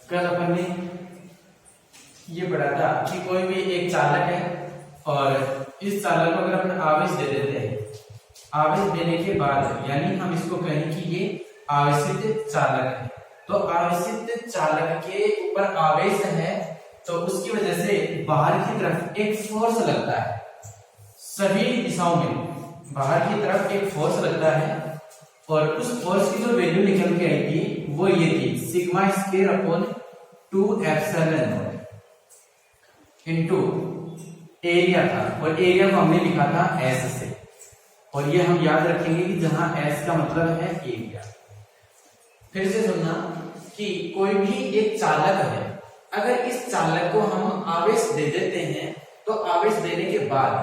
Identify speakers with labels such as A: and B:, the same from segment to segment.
A: कल अपन ने ये पढ़ा था कि कोई भी एक चालक है और इस चालक को अगर अपन आवेश दे देते हैं, आवेश देने के बाद यानी हम इसको कहें कि ये आवेशित चालक है, तो आवेशित चालक के ऊपर आवेश है तो उसकी वजह से बाहर की तरफ एक फोर्स लगता है, सभी दिशाओं में बाहर की तरफ एक फोर्स लगता है और उस फोर्स की जो वैल्यू निकल के आएगी वो ये थी sigma square upon 2 epsilon naught into area था और एरिया को हमने लिखा था एस से, और ये हम याद रखेंगे कि जहां एस का मतलब है एरिया। फिर से सुनना कि कोई भी एक चालक है, अगर इस चालक को हम आवेश दे देते हैं तो आवेश देने के बाद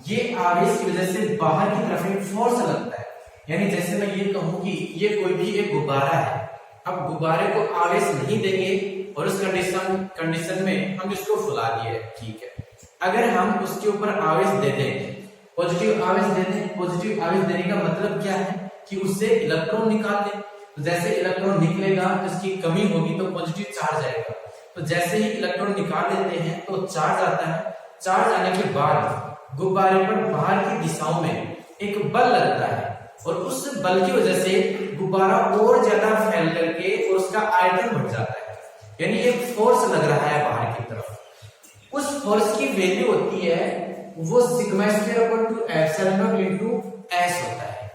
A: ये आवेश की वजह से बाहर की तरफ एक फोर्स लगता है, यानी जैसे मैं ये कहूं कि ये कोई भी एक गुब्बारा है, अब गुब्बारे को आवेश नहीं देंगे और उस कंडीशन में हम इसको फुला दिए, ठीक है। अगर हम उसके ऊपर आवेश दे दें, पॉजिटिव आवेश दे दें, पॉजिटिव आवेश देने का मतलब क्या है कि उससे इलेक्ट्रॉन निकाल दें, तो जैसे इलेक्ट्रॉन निकलेगा तो इसकी कमी होगी तो पॉजिटिव चार्ज आएगा, तो जैसे ही इलेक्ट्रॉन निकाल देते हैं तो चार्ज आता है, चार्ज आने के बाद गुब्बारे पर बाहर की दिशाओं में एक बल लगता है और उस बल की वजह से गुब्बारा और ज्यादा फैल करके और उसका आयतन बढ़ जाता है, यानी एक फोर्स लग रहा है बाहर की तरफ। उस फोर्स की वैल्यू होती है वो sigma square upon 2 epsilon naught into S होता है।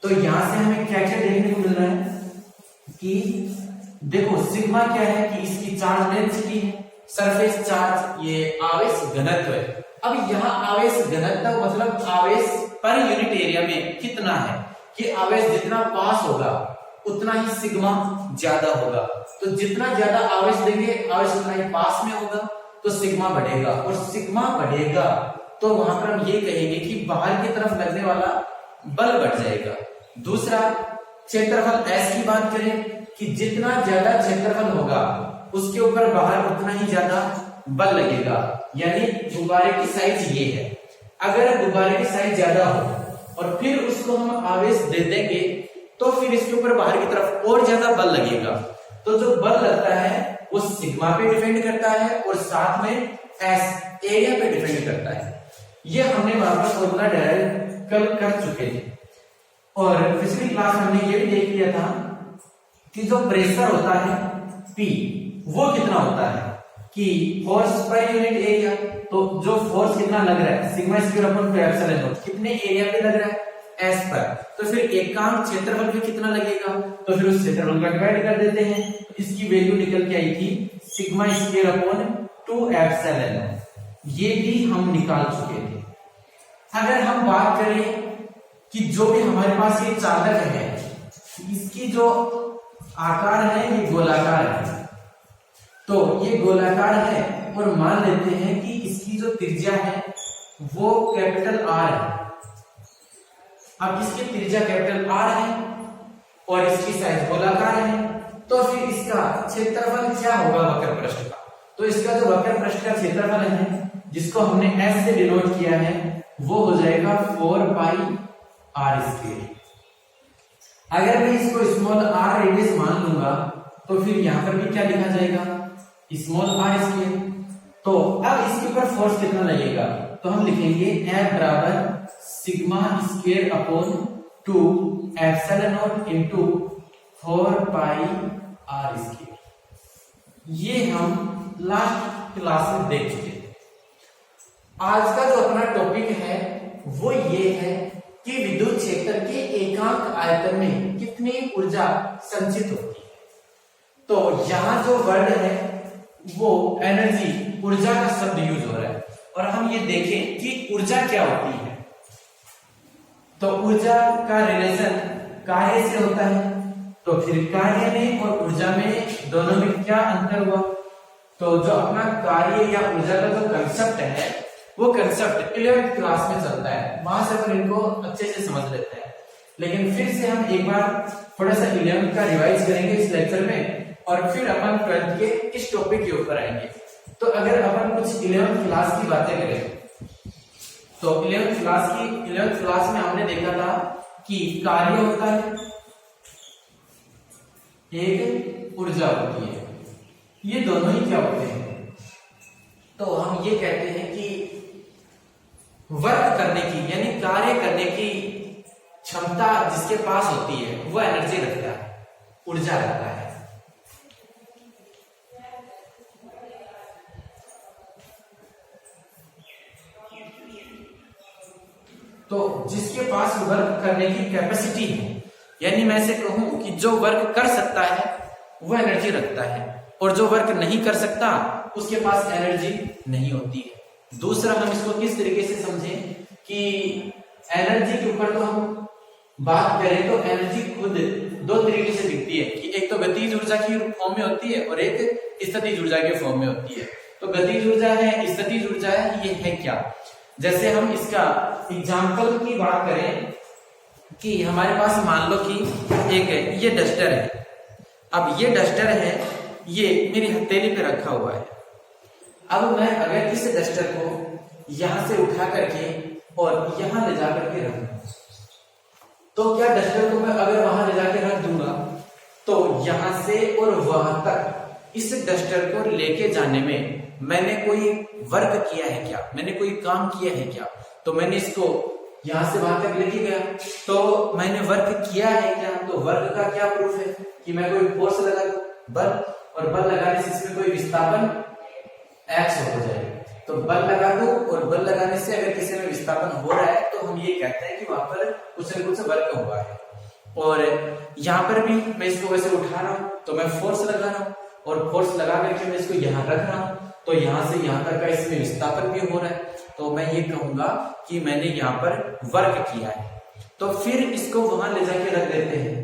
A: तो यहां से हमें क्या क्या देखने को मिल रहा है कि देखो सिग्मा क्या है कि इसकी चार्ज डेंसिटी है, सरफेस चार्ज, ये आवेश घनत्व है। अब यहाँ आवेश घनत्व मतलब आवेश पर यूनिट एरिया में कितना है कि आवेश जितना पास होगा उतना ही सिग्मा ज्यादा होगा, तो जितना ज्यादा आवेश देंगे आवेश उतना ही पास में होगा तो सिग्मा बढ़ेगा, और सिग्मा बढ़ेगा तो वहां पर हम ये कहेंगे कि बाहर की तरफ लगने वाला बल बढ़ जाएगा। दूसरा क्षेत्रफल एस की बात करें कि जितना ज्यादा क्षेत्रफल होगा उसके ऊपर बाहर उतना ही ज्यादा बल लगेगा, यानी गुब्बारे की साइज ये है। अगर गुब्बारे की साइज ज्यादा हो और फिर उसको हम आवेश दे देंगे तो फिर इसके ऊपर बाहर की तरफ और ज्यादा बल लगेगा, तो जो बल लगता है वो सिग्मा पे डिपेंड करता है और साथ में एस एरिया पे डिपेंड करता है। ये हमने वहां पर फॉर्मूला डायरेक्ट कल कर चुके थे, और पिछली क्लास में हमने ये भी देख लिया था कि जो प्रेशर होता है P वो कितना होता है कि फोर्स पर यूनिट एरिया, तो जो फोर्स कितना लग रहा है sigma square upon 2 epsilon not कितने एरिया पे लग रहा है एस पर, तो फिर एकांक क्षेत्रफल पे कितना लगेगा, तो फिर उस क्षेत्रफल का डिवाइड कर देते हैं, इसकी वैल्यू निकल के आई थी sigma square upon 2 epsilon not, ये भी हम निकाल चुके थे। अगर हम बात करें कि जो भी हमारे पास ये चालक है इसकी जो आकार है ये गोलाकार है, तो ये गोलाकार है और मान लेते हैं कि इसकी जो त्रिज्या है वो कैपिटल आर है। अब इसकी त्रिज्या कैपिटल आर है और इसकी साइज गोलाकार है, तो फिर इसका क्षेत्रफल क्या होगा वक्र पृष्ठ का, तो इसका जो वक्र पृष्ठ का क्षेत्रफल है जिसको हमने एस से डिनोट किया है वो हो जाएगा 4 पाई आर स्क्वायर। अगर मैं इसको स्मॉल आर रेडियस मान लूंगा तो फिर यहां पर भी क्या लिखा जाएगा स्मॉल आर स्क्वायर। तो अब इसके ऊपर फोर्स कितना लगेगा, तो हम लिखेंगे F बराबर sigma square upon 2 epsilon naught into 4 pi R square. ये हम लास्ट क्लास में देख चुके थे। आज का जो अपना टॉपिक है वो ये है कि विद्युत क्षेत्र के एकांक आयतन में कितनी ऊर्जा संचित होती है। तो यहाँ जो वर्ड है वो एनर्जी ऊर्जा का शब्द यूज हो रहा है, और हम ये देखें कि ऊर्जा क्या होती है। तो ऊर्जा का रिलेशन कार्य से होता है, तो फिर कार्य में और ऊर्जा में दोनों में क्या अंतर हुआ, तो जो अपना कार्य या ऊर्जा का जो कंसेप्ट है वो कंसेप्ट 11th क्लास में चलता है, वहां से अपन इनको अच्छे से समझ लेते हैं। लेकिन फिर से हम एक बार थोड़ा सा 11th का रिवाइज करेंगे इस लेक्चर में, और फिर अपन 12th के इस टॉपिक के ऊपर आएंगे। तो अगर अपन कुछ 11th क्लास की बातें करें तो 11th क्लास में हमने देखा था कि कार्य होता है, एक ऊर्जा होती है, ये दोनों ही क्या होते हैं, तो हम ये कहते हैं कि वर्क करने की यानी कार्य करने की क्षमता जिसके पास होती है वो एनर्जी रखता है, ऊर्जा रखता है। तो जिसके पास वर्क करने की कैपेसिटी है, यानी मैं से कहूं कि जो वर्क कर सकता है वो एनर्जी रखता है, और जो वर्क नहीं कर सकता उसके पास एनर्जी नहीं होती है। दूसरा हम इसको किस तरीके से समझें कि एनर्जी के ऊपर तो हम बात करें तो एनर्जी खुद दो तरीके से दिखती है कि एक तो गतिज ऊर्जा की फॉर्म में होती है और एक स्थितिज ऊर्जा के फॉर्म में होती है। तो गतिज ऊर्जा है, स्थितिज ऊर्जा है, ये है क्या? जैसे हम इसका एग्जाम्पल की बात करें कि हमारे पास मान लो कि एक ये डस्टर है। अब ये डस्टर है, ये मेरी हथेली पे रखा हुआ है। अब मैं अगर इस डस्टर को यहां से उठा करके और यहां ले जाकर के रख दूं, तो क्या डस्टर को मैं अगर वहां ले जाकर रख दूंगा तो यहां से और वहां तक इस डस्टर को लेके जाने में मैंने कोई वर्क किया है क्या, मैंने कोई काम किया है क्या? तो मैंने इसको यहां से वहां तक लेके गया तो मैंने वर्क किया है क्या? तो वर्क का क्या प्रूफ है कि मैं कोई फोर्स लगा दूं, बल, और बल लगाने से इसमें कोई विस्थापन एक्स हो जाए। तो बल लगा दूं और बल लगाने से अगर किसी में विस्थापन हो रहा है तो हम ये कहते हैं कि वहां पर कुछ न कुछ वर्क हुआ है। और यहाँ पर भी मैं इसको वैसे उठा रहा हूं तो मैं फोर्स लगा रहा हूं, और फोर्स लगा करके मैं इसको यहाँ रख रहा हूं तो यहाँ से यहाँ तक का इसमें विस्थापन भी हो रहा है। तो मैं ये कहूंगा कि मैंने यहाँ पर वर्क किया है। तो फिर इसको वहां ले जाके रख देते हैं।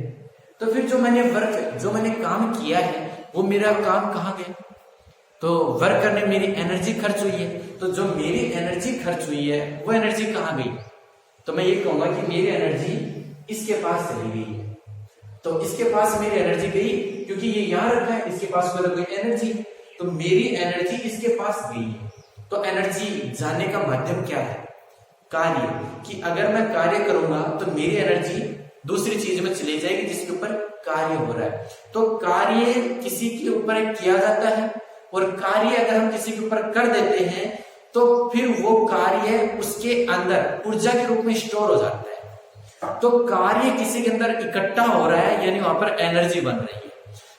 A: तो फिर जो मैंने काम किया है वो मेरा काम कहाँ गया? तो वर्क करने में मेरी एनर्जी खर्च हुई है, तो जो मेरी एनर्जी खर्च हुई है वो एनर्जी कहाँ गई? तो मैं ये कहूंगा कि मेरी एनर्जी इसके पास चली गई है। तो इसके पास मेरी एनर्जी गई क्योंकि ये यहां रखा है, इसके पास कोई एनर्जी, तो मेरी एनर्जी इसके पास गई है। तो एनर्जी जाने का माध्यम क्या है? कार्य। कि अगर मैं कार्य करूंगा तो मेरी एनर्जी दूसरी चीज में चली जाएगी जिसके ऊपर कार्य हो रहा है। तो कार्य किसी के ऊपर किया जाता है, और कार्य अगर हम किसी के ऊपर कर देते हैं तो फिर वो कार्य उसके अंदर ऊर्जा के रूप में स्टोर हो जाता है। तो कार्य किसी के अंदर इकट्ठा हो रहा है यानी वहां पर एनर्जी बन रही है।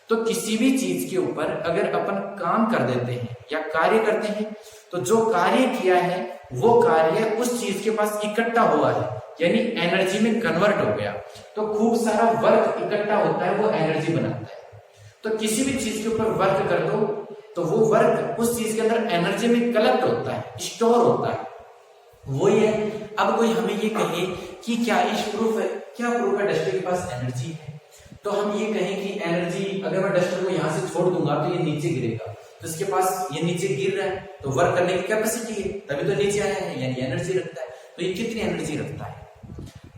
A: तो किसी भी चीज के ऊपर अगर अपन काम कर देते हैं या कार्य करते हैं तो जो कार्य किया है वो कार्य उस चीज के पास इकट्ठा हुआ है यानी एनर्जी में कन्वर्ट हो गया। तो खूब सारा वर्क इकट्ठा होता है, वो एनर्जी बनाता है। तो किसी भी चीज के ऊपर वर्क कर दो तो वो वर्क उस चीज के अंदर एनर्जी में कलेक्ट होता है, स्टोर होता है, वो ही है। अब कोई हमें ये कहे कि क्या प्रूफ है डस्टर के पास एनर्जी है? तो हम ये कहें कि एनर्जी, अगर मैं डस्टर को यहां से छोड़ दूंगा तो ये नीचे गिरेगा, तो इसके पास ये नीचे गिर रहा है तो वर्क करने की कैपेसिटी है, तभी तो नीचे आया है, यानी एनर्जी रखता है। तो ये कितनी एनर्जी रखता है?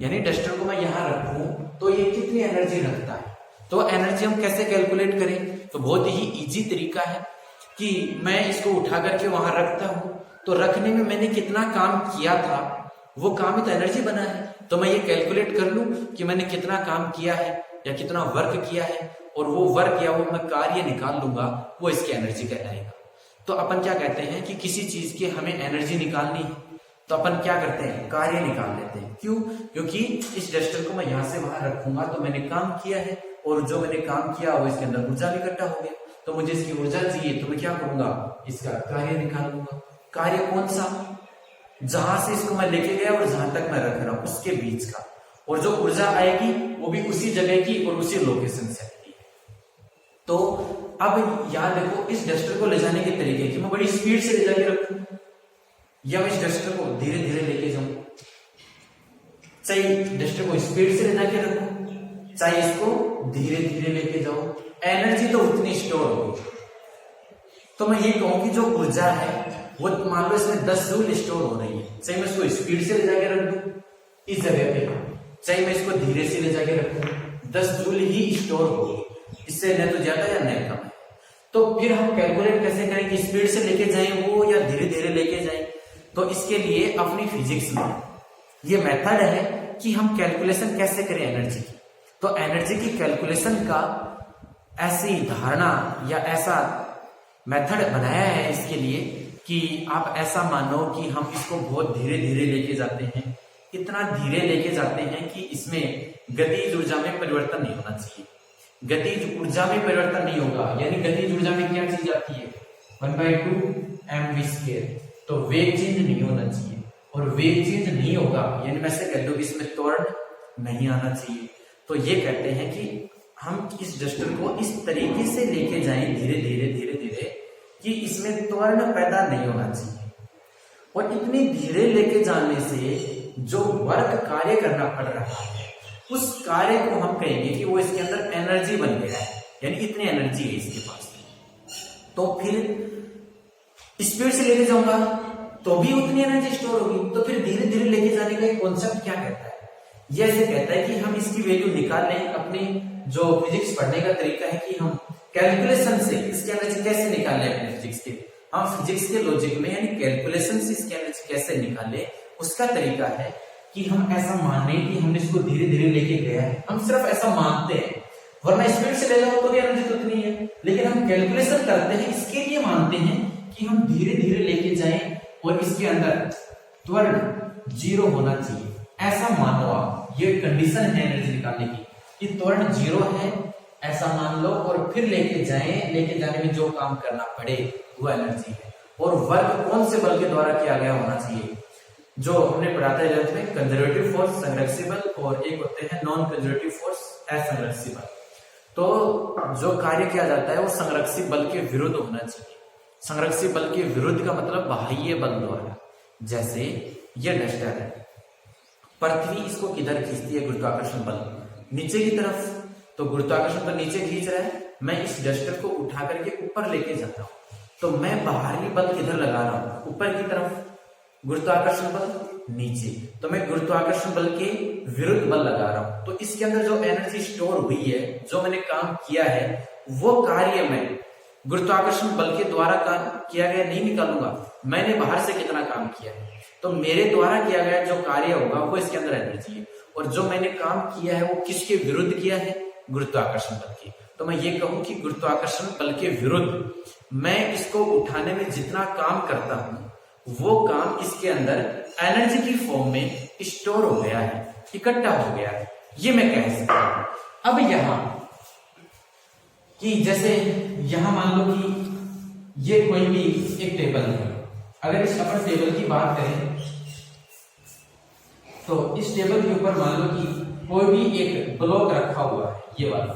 A: यानी डस्टर को मैं यहां रखूं तो ये कितनी एनर्जी रखता है? तो एनर्जी हम कैसे कैलकुलेट करें? तो बहुत ही इजी तरीका है कि मैं इसको उठा करके वहां रखता हूं, तो रखने में मैंने कितना काम किया था, वो काम ही तो एनर्जी बना है। तो मैं ये कैलकुलेट कर लूं कि मैंने कितना काम किया है या कितना वर्क किया है, और वो वर्क या वो मैं कार्य निकाल लूंगा, वो इसकी एनर्जी कहलाएगा। तो अपन क्या कहते हैं कि किसी चीज की हमें एनर्जी निकालनी है तो अपन क्या करते हैं? कार्य निकाल लेते हैं। क्यों? क्योंकि इस डस्टर को मैं यहां से वहां रखूंगा तो मैंने काम किया है, और जो मैंने काम किया वो इसके अंदर ऊर्जा भी इकट्ठा हो गया, तो मुझे इसकी ऊर्जा चाहिए तो मैं क्या करूंगा? इसका कार्य निकाल लूंगा। कार्य कौन सा? जहां से इसको मैं लेके गया और जहां तक मैं रख रहा हूं उसके बीच का, और जो ऊर्जा आएगी वो भी उसी जगह की और उसी लोकेशन से आएगी। तो अब याद देखो, इस डस्टर को ले जाने के तरीके कि मैं बड़ी स्पीड से ले जाके रखूं या मैं इस डस्टर को धीरे धीरे लेके जाऊं। चाहे डस्टर को स्पीड से ले जाके रखूं, चाहे इसको धीरे धीरे लेके जाऊं, एनर्जी तो उतनी स्टोर होगी। तो मैं ये कहूं कि जो ऊर्जा है वो मान लो इसमें 10 जूल स्टोर हो रही है, चाहे मैं इसको स्पीड से ले जाके रख दूं इस जगह पे, चाहे मैं इसको धीरे से ले जाके रखूं, 10 जूल ही स्टोर होगी, इससे न तो ज्यादा या न कम है। तो फिर हम कैलकुलेट कैसे करें कि स्पीड से लेके जाएं वो या धीरे धीरे लेके जाएं? तो इसके लिए अपनी फिजिक्स में ये मेथड है कि हम कैलकुलेशन कैसे करें एनर्जी की। तो एनर्जी की कैलकुलेशन का ऐसी धारणा या ऐसा मेथड बनाया है इसके लिए कि आप ऐसा मानो कि हम इसको बहुत धीरे धीरे लेके जाते हैं, इतना धीरे लेके जाते हैं कि इसमें गतिज ऊर्जा में परिवर्तन नहीं होना चाहिए। गतिज ऊर्जा में परिवर्तन नहीं होगा, यानी गतिज ऊर्जा में क्या चीज आती है 1/2 mv²। तो वेग चेंज नहीं होना चाहिए, और वेग चेंज नहीं होगा यानी मैं से कह दूं कि इसमें त्वरण नहीं आना चाहिए। तो ये कहते हैं कि हम इस डस्टर को इस तरीके से लेके जाएं धीरे धीरे धीरे धीरे कि इसमें त्वरण पैदा नहीं होना चाहिए। और इतनी धीरे लेके जाने से जो वर्क कार्य करना पड़ रहा है उस कार्य को हम कहेंगे कि वो इसके अंदर एनर्जी बन गया है, यानी इतनी एनर्जी है इसके पास। तो फिर स्पीड से लेके जाऊंगा तो भी उतनी एनर्जी स्टोर होगी। तो फिर धीरे धीरे लेके जाने का एक कॉन्सेप्ट क्या कहता है, ये ऐसे कहता है कि हम इसकी वैल्यू निकाल लें। अपनी जो फिजिक्स पढ़ने का तरीका है कि हम कैलकुलेशन से इसकी एनर्जी कैसे निकाल लें अपने फिजिक्स के, हम फिजिक्स के लॉजिक में यानी कैलकुलेशन से इसकी एनर्जी कैसे निकाले, उसका तरीका है कि हम ऐसा माने कि हमने इसको धीरे धीरे लेके गया है। हम सिर्फ ऐसा मानते हैं, वरना स्पीड से ले जाओ तो भी एनर्जी तो उतनी है, लेकिन हम कैलकुलेशन करते हैं इसके लिए मानते हैं कि हम धीरे धीरे लेके जाएं और इसके अंदर त्वरण 0 होना चाहिए। ऐसा मानो आप, ये कंडीशन है एनर्जी निकालने की कि त्वरण 0 है ऐसा मान लो, और फिर लेके जाएं, लेके जाने में जो काम करना पड़े वो एनर्जी है। और वर्क कौन से बल के द्वारा किया गया होना चाहिए, जो हमने पढ़ा था 11th में, कंजर्वेटिव फोर्स संरक्षित बल, और एक होते हैं नॉन कंजर्वेटिव फोर्स असंरक्षित बल। तो जो कार्य किया जाता है वो संरक्षित बल के विरुद्ध होना चाहिए। संरक्षित बल के विरुद्ध का मतलब बाह्य बल द्वारा। जैसे ये डस्टर है, पृथ्वी इसको किधर खींचती है, गुरुत्वाकर्षण बल नीचे की तरफ, तो गुरुत्वाकर्षण बल नीचे खींच रहा है, मैं इस डस्टर को उठा करके ऊपर लेके जाता हूं, तो मैं बाहरी बल किधर लगा रहा हूं, ऊपर की तरफ, गुरुत्वाकर्षण बल नीचे, तो मैं गुरुत्वाकर्षण बल के विरुद्ध बल लगा रहा हूं। तो इसके अंदर जो एनर्जी स्टोर हुई है, जो मैंने काम किया है, वो कार्य मैं गुरुत्वाकर्षण बल के द्वारा काम किया गया नहीं निकालूंगा, मैंने बाहर से कितना काम किया है, तो मेरे द्वारा किया गया जो कार्य होगा वो इसके अंदर एनर्जी है। और जो मैंने काम किया है वो किसके विरुद्ध किया है, गुरुत्वाकर्षण बल के। तो मैं ये कहूं कि गुरुत्वाकर्षण बल के विरुद्ध मैं इसको उठाने में जितना काम करता हूं वो काम इसके अंदर एनर्जी की फॉर्म में स्टोर हो गया है, इकट्ठा हो गया है, ये मैं कह सकता हूं। अब यहां कि जैसे यहां मान लो कि ये कोई भी एक टेबल है, अगर इस अपन टेबल की बात करें तो इस टेबल के ऊपर मान लो कि कोई भी एक ब्लॉक रखा हुआ है, ये वाला।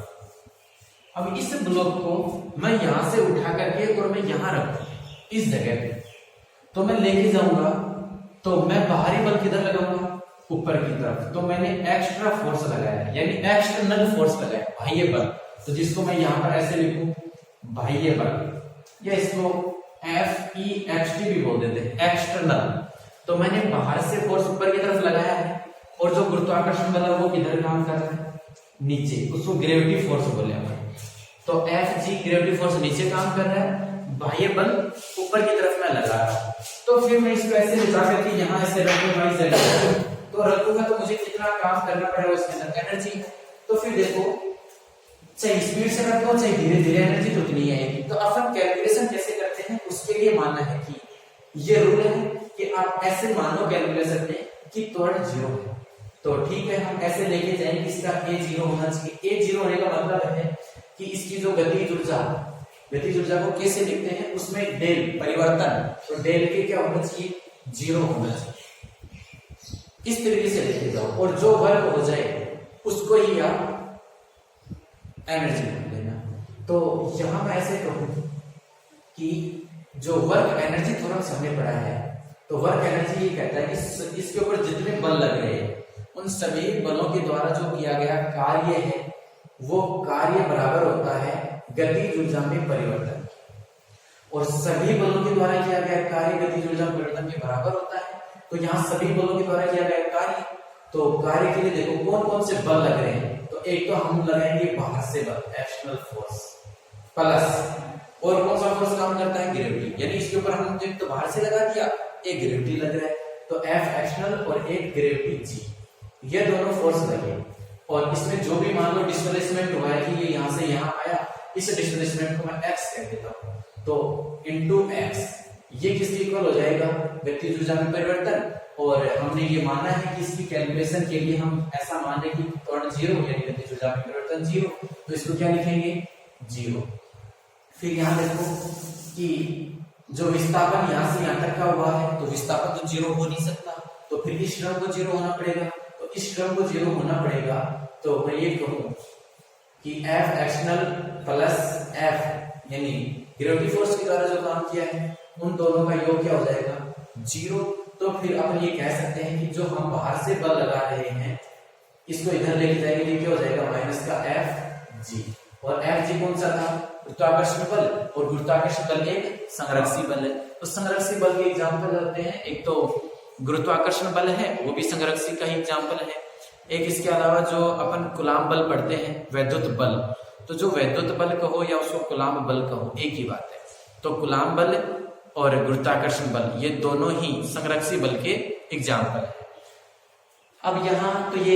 A: अब इस ब्लॉक को मैं यहां से उठा करके और मैं यहां रखूं इस जगह पे, तो मैं लेके जाऊंगा, तो मैं बाहरी बल किधर लगाऊंगा, ऊपर की तरफ। तो मैंने एक्स्ट्रा फोर्स लगाया, यानी एक्सटर्नल फोर्स लगाया, बाह्य बल। तो जिसको मैं यहां पर ऐसे लिखूं बाह्य बल, या इसको FEXT भी बोल देते हैं, एक्सटर्नल। तो मैंने बाहर से फोर्स ऊपर की तरफ लगाया है, और जो गुरुत्वाकर्षण बल है वो किधर काम कर रहा है, नीचे, उसको ग्रेविटी फोर्स बोले हैं। तो FG ग्रेविटी फोर्स नीचे काम कर रहा है, बाह्य बल ऊपर की तरफ मैं लगा रहा हूं। तो फिर मैं इसको ऐसे ले जाकर के यहां ऐसे रखूंगा, तो रखूंगा तो मुझे कितना काम करना पड़ेगा, उसके अंदर एनर्जी। तो फिर देखो, चाहे स्पीड से रखो चाहे धीरे धीरे, एनर्जी तो उतनी आएगी। तो अब हम कैलकुलेशन कैसे करते हैं, उसके लिए मानना है कि ये रूल है कि आप ऐसे मानो कैलकुलेशन में कि त्वरण 0 है, तो ठीक है, हम ऐसे लेके जाएंगे, इसका A 0 होना चाहिए। A 0 होने का मतलब है कि इसकी जो गतिज ऊर्जा को कैसे लिखते हैं, उसमें डेल परिवर्तन, तो डेल के क्या होना चाहिए, 0 होना चाहिए। इस तरीके से लेके जाओ, और जो वर्क हो जाए उसको ही आप एनर्जी मान लेना। तो यहां मैं ऐसे कहूं कि जो वर्क एनर्जी थोड़ा हमने पढ़ा है, तो वर्क एनर्जी ये कहता है कि इसके ऊपर जितने बल लग रहे हैं उन सभी बलों के द्वारा जो किया गया कार्य है वो कार्य बराबर होता है गतिज ऊर्जा में परिवर्तन, और सभी बलों के द्वारा किया गया कार्य गतिज ऊर्जा में परिवर्तन के बराबर होता है। तो यहाँ सभी बलों के द्वारा किया गया कार्य, तो कार्य के लिए देखो कौन कौन से बल लग रहे हैं। तो एक तो हम लगाएंगे बाहर से बल, एक्सटर्नल फोर्स, प्लस और कौन सा फोर्स काम करता है, ग्रेविटी। यानी इसके ऊपर हम जब तो बाहर से लगा दिया, एक ग्रेविटी लग रहा है, तो F एक्सटर्नल और एक ग्रेविटी G, ये दोनों फोर्स लगे। और इसमें जो भी मान लो डिस्प्लेसमेंट हुआ है कि ये यहां से यहां आया, इस डिस्प्लेसमेंट को मैं x कह देता हूं। तो इंटू एक्स, ये किसके इक्वल हो जाएगा, गतिज ऊर्जा में परिवर्तन। और हमने ये माना है कि इसकी कैलकुलेशन के लिए हम ऐसा मान लें कि त्वरण जीरो यानी गतिज ऊर्जा में परिवर्तन जीरो, तो इसको क्या लिखेंगे, जीरो। फिर यहाँ देखो कि जो विस्थापन यहाँ से यहाँ तक का हुआ है, तो विस्थापन तो जीरो हो नहीं सकता, तो फिर इस श्रम को जीरो होना पड़ेगा। तो इस श्रम को जीरो होना पड़ेगा, तो मैं ये कहूँ कि F एक्सटर्नल प्लस F यानी ग्रेविटी फोर्स के द्वारा जो काम किया है, उन दोनों का योग क्या हो जाएगा, जीरो। तो फिर अपन ये कह सकते हैं कि जो हम बाहर से बल लगा रहे हैं, इसको इधर लेके जाएंगे, ये क्या हो जाएगा, माइनस का F G। और F G कौन सा था, गुरुत्वाकर्षण बल, और गुरुत्वाकर्षण बल एक संरक्षी बल है। तो संरक्षी बल के एग्जाम्पल होते हैं, एक तो गुरुत्वाकर्षण बल है, वो भी संरक्षी का ही एग्जाम्पल है। एक इसके अलावा जो अपन कूलाम बल पढ़ते हैं, वैद्युत बल, तो जो वैद्युत बल कहो या उसको कूलाम बल कहो, एक ही बात है। तो कूलाम बल और गुरुत्वाकर्षण बल, ये दोनों ही संरक्षी बल के एग्जाम्पल है। अब यहाँ तो ये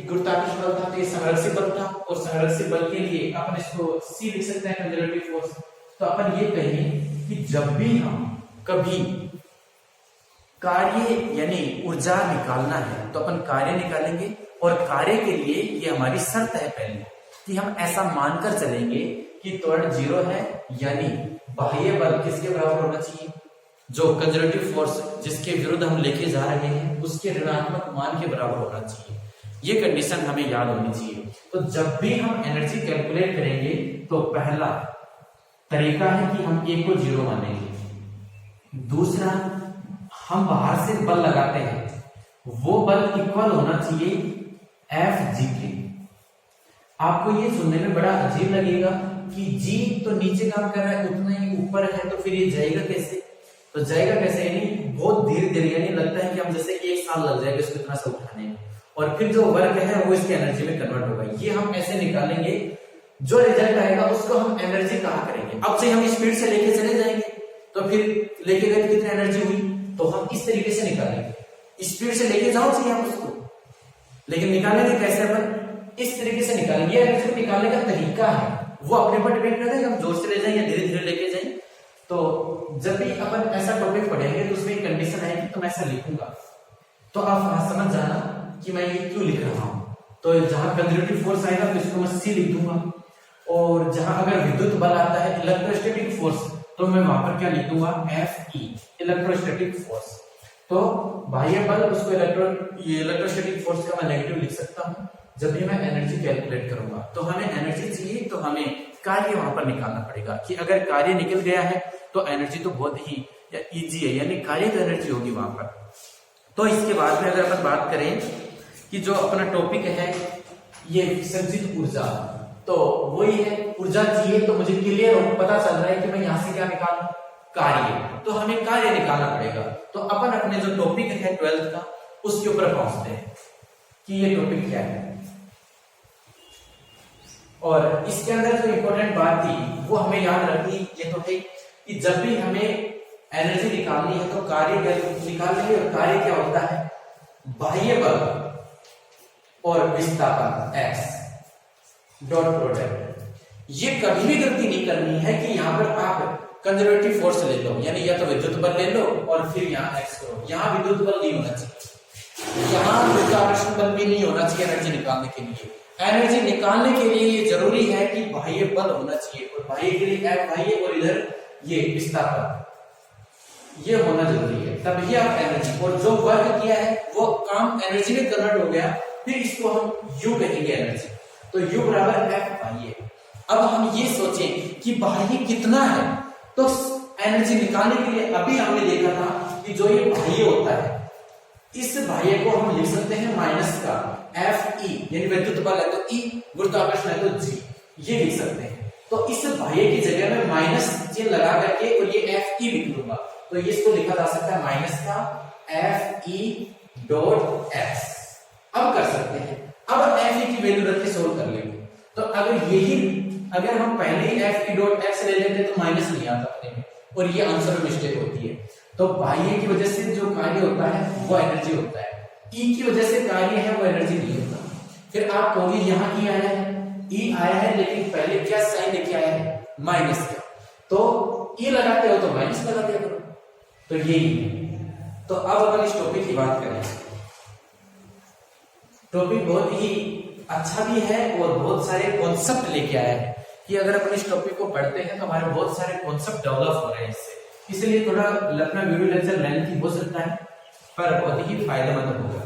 A: गुरुत्वाकर्षण बल था, तो ये संरक्षी बल था, और संरक्षी बल के लिए अपन इसको सी लिख सकते हैं, कंजर्वेटिव फोर्स। तो अपन ये कहें कि जब भी हम कभी कार्य यानी ऊर्जा निकालना है, तो अपन कार्य निकालेंगे, और कार्य के लिए ये हमारी शर्त है पहले कि हम ऐसा मानकर चलेंगे कि त्वरण जीरो है, यानी बाह्य बल किसके बराबर होना चाहिए, जो कंजर्वेटिव फोर्स जिसके विरुद्ध हम लेके जा रहे हैं, उसके ऋणात्मक मान के बराबर होना चाहिए। ये कंडीशन हमें याद होनी चाहिए। तो जब भी हम एनर्जी कैलकुलेट करेंगे, तो पहला तरीका है कि हम ए को जीरो मानेंगे। दूसरा, हम बाहर से बल लगाते हैं, वो बल इक्वल होना चाहिए एफ जी के। आपको ये सुनने में बड़ा अजीब लगेगा कि जी तो नीचे काम कर रहा है, उतना ही ऊपर है, तो फिर ये जाएगा कैसे, तो जाएगा कैसे, यानी बहुत धीरे धीरे, यानी लगता है कि हम जैसे 1 साल लग जाएगा इसको इतना सा उठाने में, और फिर जो वर्क है वो इसकी एनर्जी में कन्वर्ट होगा। ये हम ऐसे निकालेंगे, जो रिजल्ट आएगा उसको हम एनर्जी कहा करेंगे। अब से हम स्पीड से लेके चले जाएंगे, तो फिर लेके गए कितनी एनर्जी हुई, तो हम इस तरीके से निकालेंगे। स्पीड से लेके जाओ चाहिए आप उसको, लेकिन निकालेंगे कैसे, अपन इस तरीके से निकालेंगे। एनर्जी को निकालने का तरीका है, वो अपने पर डिपेंड करता है कि हम जोर से ले जाएं या धीरे धीरे लेके जाएं। तो जब भी अपन ऐसा टॉपिक पढ़ेंगे, तो उसमें एक कंडीशन आएगी, तो मैं ऐसा लिखूंगा, तो आप समझ जाना कि मैं ये क्यों लिख रहा हूं। तो जहां कंजर्वेटिव फोर्स आएगा, तो इसको मैं सी लिख दूंगा, और जहां अगर विद्युत बल आता है, इलेक्ट्रोस्टैटिक फोर्स, तो मैं वहां पर क्या लिख दूंगा, एफ ई, इलेक्ट्रोस्टैटिक फोर्स। तो बाह्य बल, उसको इलेक्ट्रोस्टैटिक फोर्स का मैं नेगेटिव लिख सकता हूं। जब भी मैं एनर्जी कैलकुलेट करूंगा, तो हमें एनर्जी चाहिए, तो हमें कार्य वहां पर निकालना पड़ेगा कि अगर कार्य निकल गया है, तो एनर्जी तो बहुत ही इजी है, यानी कार्य तो एनर्जी होगी वहां पर। तो इसके बाद में अगर अपन बात करें कि जो अपना टॉपिक है ये संचित ऊर्जा, तो वही है, ऊर्जा चाहिए, तो मुझे क्लियर पता चल रहा है कि मैं यहां से क्या निकालूं, कार्य, तो हमें कार्य निकालना पड़ेगा। तो अपन अपने जो टॉपिक है 12th का, उसके ऊपर पहुंचते हैं कि ये टॉपिक क्या है। और इसके अंदर जो इंपॉर्टेंट बात थी वो हमें याद रखनी ये तो है कि जब भी हमें एनर्जी निकालनी है, तो कार्य निकाल लेंगे, और कार्य क्या होता है, बाह्य बल और विस्थापन x डॉट प्रोडक्ट। ये कभी भी गलती नहीं करनी है कि यहाँ पर आप कंजर्वेटिव फोर्स ले लो, यानी या तो विद्युत बल ले लो और फिर यहाँ x करो। यहाँ विद्युत बल नहीं होना चाहिए, यहाँ गुरुत्वाकर्षण बल भी नहीं होना चाहिए एनर्जी निकालने के लिए। एनर्जी निकालने के लिए ये जरूरी है कि बाह्य बल होना चाहिए, और बाह्य के लिए F बाह्य, और इधर ये विस्थापन, ये होना जरूरी है, तभी आप एनर्जी, और जो वर्क किया है वो काम एनर्जी में कन्वर्ट हो गया, फिर इसको हम U कहेंगे एनर्जी। तो U बराबर F बाह्य। अब हम ये सोचें कि बाह्य कितना है, तो एनर्जी निकालने के लिए अभी हमने देखा था कि जो ये बाह्य होता है, इस बाह्य को हम लिख सकते हैं माइनस का F E, यानी विद्युत बल है तो E, गुरुत्वाकर्षण है तो G, ये लिख सकते हैं। तो इस बाह्य की जगह में माइनस चिन्ह लगा करके और ये F E लिख लूंगा, तो इसको लिखा जा सकता है माइनस का F E डॉट x। अब कर सकते हैं, अब F E की वैल्यू रख के सोल्व कर लेंगे। तो अगर हम पहले ही F E डॉट x ले लेते तो माइनस नहीं आता अपने में, और ये आंसर में मिस्टेक होती है। तो बाह्य की वजह से जो कार्य होता है वो एनर्जी होता है, E की वजह से कार्य है वो एनर्जी नहीं होता। फिर आप कहोगे यहाँ E आया है, E आया है, लेकिन पहले क्या साइन लेके आया है, माइनस का। तो ई लगाते हो तो माइनस लगा दिया करो। तो यही है। तो अब अपन इस टॉपिक की बात करें। टॉपिक बहुत ही अच्छा भी है और बहुत सारे कॉन्सेप्ट लेके आया है कि अगर अपन इस टॉपिक को पढ़ते हैं तो हमारे बहुत सारे कॉन्सेप्ट डेवलप हो रहे हैं इससे। इसलिए थोड़ा अपना वीडियो लेक्चर लेंथी हो सकता है पर बहुत ही फायदेमंद होगा।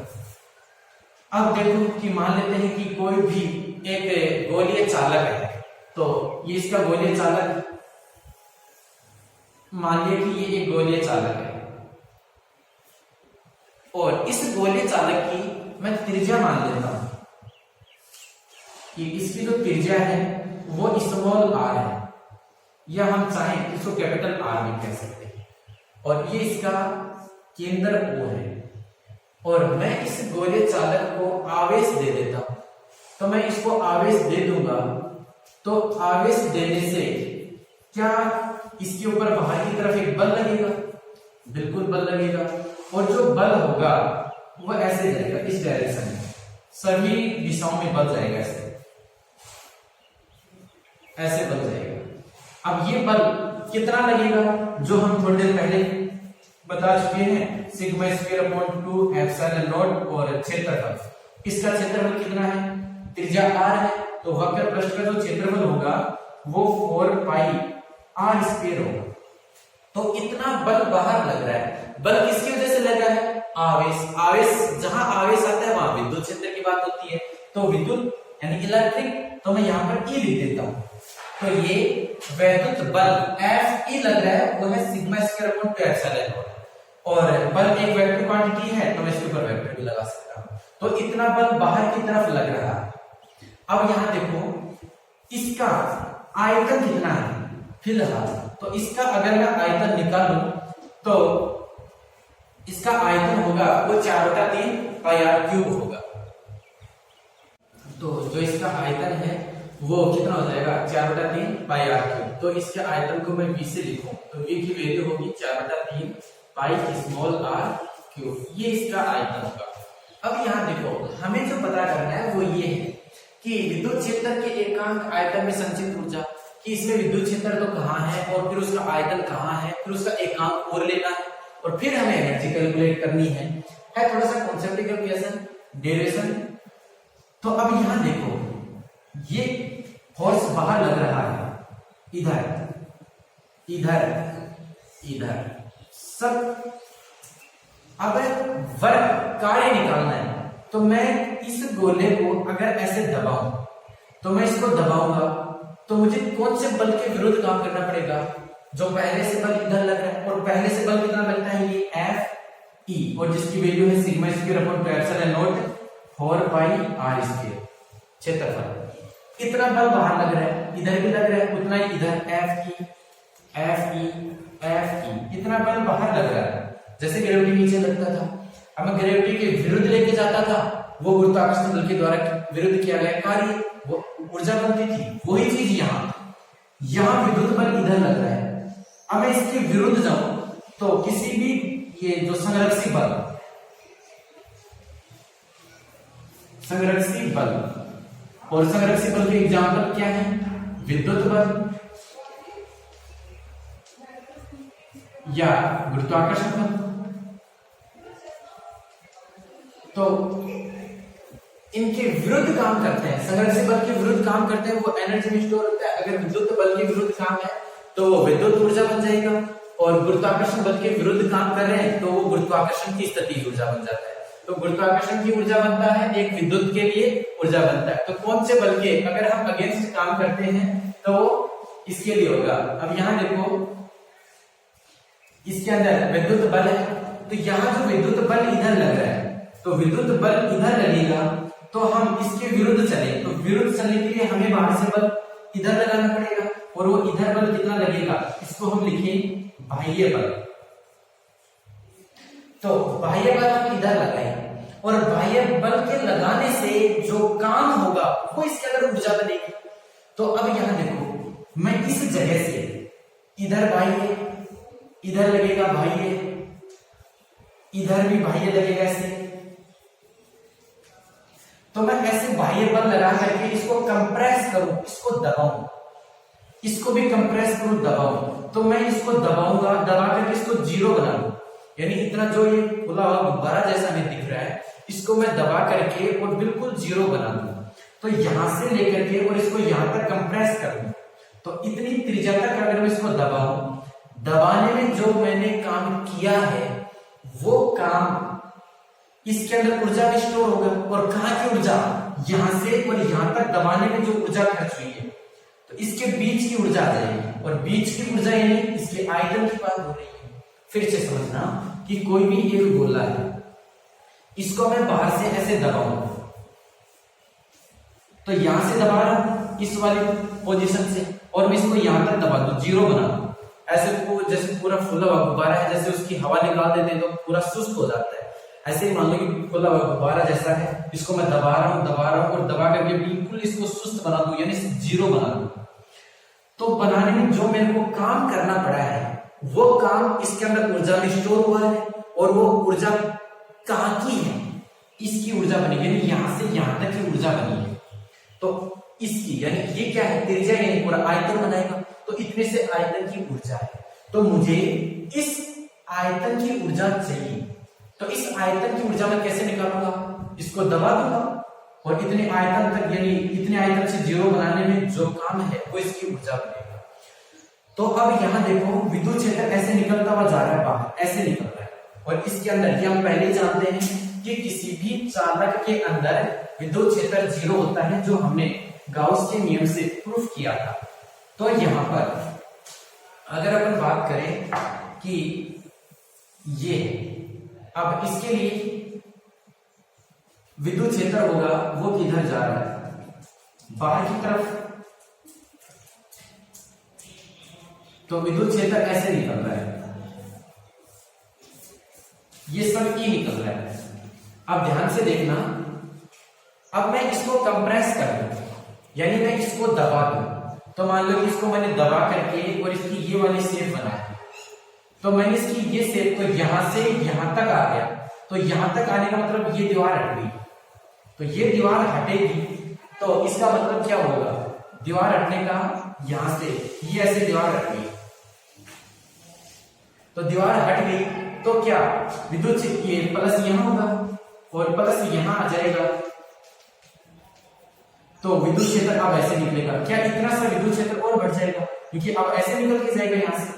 A: अब देखो कि मान लेते हैं कि कोई भी एक गोलीय चालक है, तो ये इसका गोलीय चालक, मान लिया कि ये एक गोलीय चालक है और इस गोलीय चालक की मैं त्रिज्या मान लेता हूं कि इसकी जो त्रिज्या है वो स्मॉल r है, या हम चाहें इसको कैपिटल R भी कह सकते हैं, और ये इसका केंद्र O है और मैं इस गोलीय चालक को आवेश दे देता हूं। तो मैं इसको आवेश दे दूंगा तो आवेश देने से क्या इसके ऊपर बाहर की तरफ एक बल लगेगा? बिल्कुल बल लगेगा, और जो बल होगा वो ऐसे जाएगा इस डायरेक्शन में, सभी दिशाओं में बल जाएगा, ऐसे बल जाएगा। अब ये बल कितना लगेगा जो हम थोड़ी देर पहले बता चुके हैं, sigma square upon 2 epsilon naught, और क्षेत्रफल, इसका क्षेत्रफल कितना है? त्रिज्या r है, तो वक्र पृष्ठ का जो क्षेत्रफल होगा वो 4 पाई r स्क्वायर होगा। तो इतना बल बाहर लग रहा है, बल किसकी वजह से लग रहा है? आवेश। आवेश, जहां आवेश आता है वहां विद्युत क्षेत्र की बात होती है, तो विद्युत यानी इलेक्ट्रिक, तो मैं यहां पर E लिख देता हूं। तो ये वैद्युत बल Fe लग रहा है, वो है sigma square upon 2 epsilon naught, और बल एक वेक्टर क्वांटिटी है तो मैं इसके ऊपर वेक्टर भी लगा सकता हूं। तो इतना बल बाहर की तरफ लग रहा है। अब यहां देखो इसका आयतन कितना है फिलहाल, तो इसका अगर मैं आयतन निकालूं तो इसका आयतन होगा वो 4/3 पाई r क्यूब होगा। तो जो इसका आयतन है वो कितना हो जाएगा? 4/3 पाई r क्यूब। तो इसके आयतन को मैं v से लिखूं तो v की वैल्यू होगी 4/3 पाई स्मॉल r क्यूब, ये इसका आयतन होगा। अब यहाँ देखो हमें जो पता करना है वो ये है कि विद्युत क्षेत्र के एकांक आयतन में संचित ऊर्जा, कि इसमें विद्युत क्षेत्र तो कहाँ है और फिर उसका आयतन कहाँ है, फिर उसका एकांक और लेना है और फिर हमें एनर्जी कैलकुलेट करनी है थोड़ा सा कॉन्सेप्ट कैलकुलेशन, डेरिवेशन। तो अब यहाँ देखो ये फोर्स बाहर लग रहा है, इधर इधर इधर सब। अब वर्क कार्य निकालना है, तो मैं इस गोले को अगर ऐसे दबाऊं तो मैं इसको दबाऊंगा तो मुझे कौन से बल के विरुद्ध काम करना पड़ेगा? जो पहले से बल इधर लग रहा है, और पहले से बल कितना लगता है? ये Fe, और जिसकी वैल्यू है sigma square upon 2 epsilon naught 4 पाई r स्क्वायर क्षेत्रफल। इतना बल बाहर लग रहा है, इधर भी लग रहा है, उतना ही इधर Fe इतना बल बाहर लग रहा है, जैसे ग्रेविटी नीचे लगता था। अब मैं ग्रेविटी के विरुद्ध लेके जाता था, वो गुरुत्वाकर्षण बल के द्वारा विरुद्ध किया गया कार्य, वो ऊर्जा बनती थी। वही चीज यहाँ विद्युत बल इधर लग रहा है, अब मैं इसके विरुद्ध जाऊं तो किसी भी ये जो संरक्षी बल, और संरक्षी बल के एग्जाम्पल क्या है? विद्युत बल या गुरुत्वाकर्षण बल। तो इनके विरुद्ध काम करते हैं, संरक्षी बल के विरुद्ध काम करते हैं, वो एनर्जी में स्टोर होता है। अगर विद्युत बल के विरुद्ध काम है तो वो विद्युत ऊर्जा बन जाएगा, और गुरुत्वाकर्षण बल के विरुद्ध काम कर रहे हैं तो वो गुरुत्वाकर्षण की स्थिति ऊर्जा बन जाता है। तो गुरुत्वाकर्षण की ऊर्जा बनता है, एक विद्युत के लिए ऊर्जा बनता है। तो कौन से बल के अगर हम अगेंस्ट काम करते हैं तो वो इसके लिए होगा। अब यहाँ देखो इसके अंदर विद्युत बल है, तो यहाँ जो विद्युत बल इधर लग रहा है, तो विद्युत बल इधर लगेगा तो हम इसके विरुद्ध चले, तो विरुद्ध चलने के लिए हमें बाहर से बल इधर लगाना पड़ेगा, और वो इधर बल कितना लगेगा इसको हम लिखें बाह्य बल। तो बाह्य बल हम इधर लगाएं, और बाह्य बल के लगाने से जो काम होगा वो इसके अंदर ऊर्जा बनेगी। तो अब यहां देखो मैं इस जगह से इधर बाह्य, इधर लगेगा बाह्य, इधर भी बाह्य लगेगा ऐसे, तो मैं ऐसे बाह्य बल लगा करके इसको कंप्रेस करूं, इसको दबाऊं, इसको भी कंप्रेस करूं, दबाऊं, तो मैं इसको दबाऊंगा, दबा करके इसको जीरो बना लूं, यानी इतना जो ये खुला हुआ गुब्बारा जैसा हमें दिख रहा है इसको मैं दबा करके और बिल्कुल जीरो बना दूं। तो यहां से लेकर के और इसको यहां तक कंप्रेस कर दूं, तो इतनी त्रिज्या तक अगर मैं इसको दबाऊं, दबाने में जो मैंने काम किया है वो काम इसके अंदर ऊर्जा भी स्टोर होगा। और कहां की ऊर्जा, यहां से और यहां तक दबाने में जो ऊर्जा खर्च हुई है तो इसके बीच की ऊर्जा आ जाएगी, और बीच की ऊर्जा यानी इसके आयतन की बात हो रही है। फिर से समझना कि कोई भी एक गोला है, इसको मैं बाहर से ऐसे दबाऊंगा, तो यहां से दबा रहा हूं इस वाली पोजीशन से, और मैं इसको यहां तक दबा दूं, जीरो बना दूं, ऐसे जैसे पूरा फुला हुआ गुब्बारा है, जैसे उसकी हवा निकाल देते हैं तो पूरा सुस्त हो जाता है, ऐसे ही मान लो कि खुला हुआ गुब्बारा जैसा है, इसको मैं दबा रहा हूं और दबा करके बिल्कुल इसको सुस्त बना दूं, यानी जीरो बना दूं। तो बनाने में जो मेरे को काम करना पड़ा है वो काम इसके अंदर ऊर्जा में स्टोर हुआ है, और वो ऊर्जा कहां की है, इसकी ऊर्जा बनी, यानी यहां से यहां तक की ऊर्जा बनी है। तो इसकी यानी ये क्या है, त्रिज्या, यानी पूरा आयतन बनाएगा, तो इतने से आयतन की ऊर्जा है, तो मुझे इस आयतन की ऊर्जा चाहिए। तो इस आयतन की ऊर्जा मैं कैसे निकालूंगा, इसको दबा दूंगा और इतने आयतन तक, यानी इतने आयतन से जीरो बनाने में जो काम है वो इसकी ऊर्जा बनेगा। तो अब यहां देखो विद्युत क्षेत्र ऐसे निकलता हुआ जा रहा है बाहर, ऐसे निकल रहा है, और इसके अंदर ये हम पहले जानते हैं कि किसी भी चालक के अंदर विद्युत क्षेत्र जीरो होता है, जो हमने गाउस के नियम से प्रूफ किया था। तो यहां पर अगर अपन बात करें कि ये अब इसके लिए विद्युत क्षेत्र होगा वो किधर जा रहा है, बाहर की तरफ, तो विद्युत क्षेत्र ऐसे निकल रहा है, ये सब ई निकल रहा है। अब ध्यान से देखना, अब मैं इसको कंप्रेस कर दूं, यानी मैं इसको दबा दूं, तो मान लो कि इसको मैंने दबा करके और इसकी ये वाली शेप बनाई, तो मैंने इसकी ये शेप को यहां से यहां तक आ गया, तो यहां तक आने का मतलब ये दीवार हट गई, तो ये दीवार हटेगी, तो इसका मतलब क्या होगा, दीवार हटने का, यहां से ये ऐसे दीवार हट गई, तो दीवार हट गई, तो क्या विद्युत ये प्लस यहां होगा और प्लस यहां आ जाएगा, तो विद्युत क्षेत्र अब ऐसे निकलेगा। क्या इतना सा विद्युत क्षेत्र और बढ़ जाएगा, क्योंकि अब ऐसे निकल के जाएगा यहां से,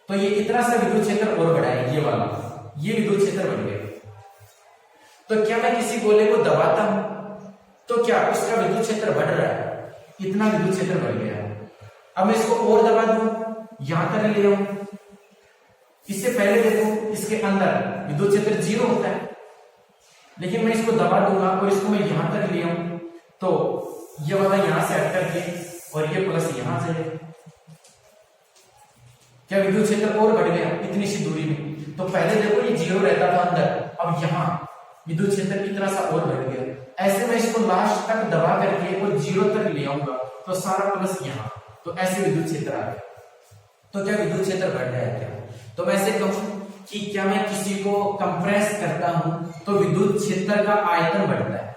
A: तो ये इतना सा विद्युत क्षेत्र और बढ़ा है, ये वाला, ये विद्युत क्षेत्र बढ़ गया। तो क्या मैं किसी गोले को दबाता हूं तो क्या उसका विद्युत क्षेत्र बढ़ रहा है, इतना विद्युत क्षेत्र बढ़ गया। अब मैं इसको और दबा दूं, यहां तक ले आऊं, इससे पहले देखो इसके अंदर विद्युत क्षेत्र जीरो होता है, लेकिन मैं इसको दबा दूंगा और इसको मैं यहां तक ले आऊं, तो ये वाला यहां से हट करके और ये प्लस यहां से, क्या विद्युत क्षेत्र और बढ़ गया इतनी सी दूरी में। तो पहले देखो ये जीरो रहता था अंदर, अब यहां विद्युत क्षेत्र इतना सा और बढ़ गया। ऐसे मैं इसको लास्ट तक दबा करके और जीरो तक ले आऊंगा, तो सारा प्लस यहां, तो ऐसे विद्युत क्षेत्र आ गया। तो क्या विद्युत क्षेत्र बढ़ रहा है क्या, तो मैं ऐसे कहूं कि क्या मैं किसी को कंप्रेस करता हूं तो विद्युत क्षेत्र का आयतन बढ़ता है,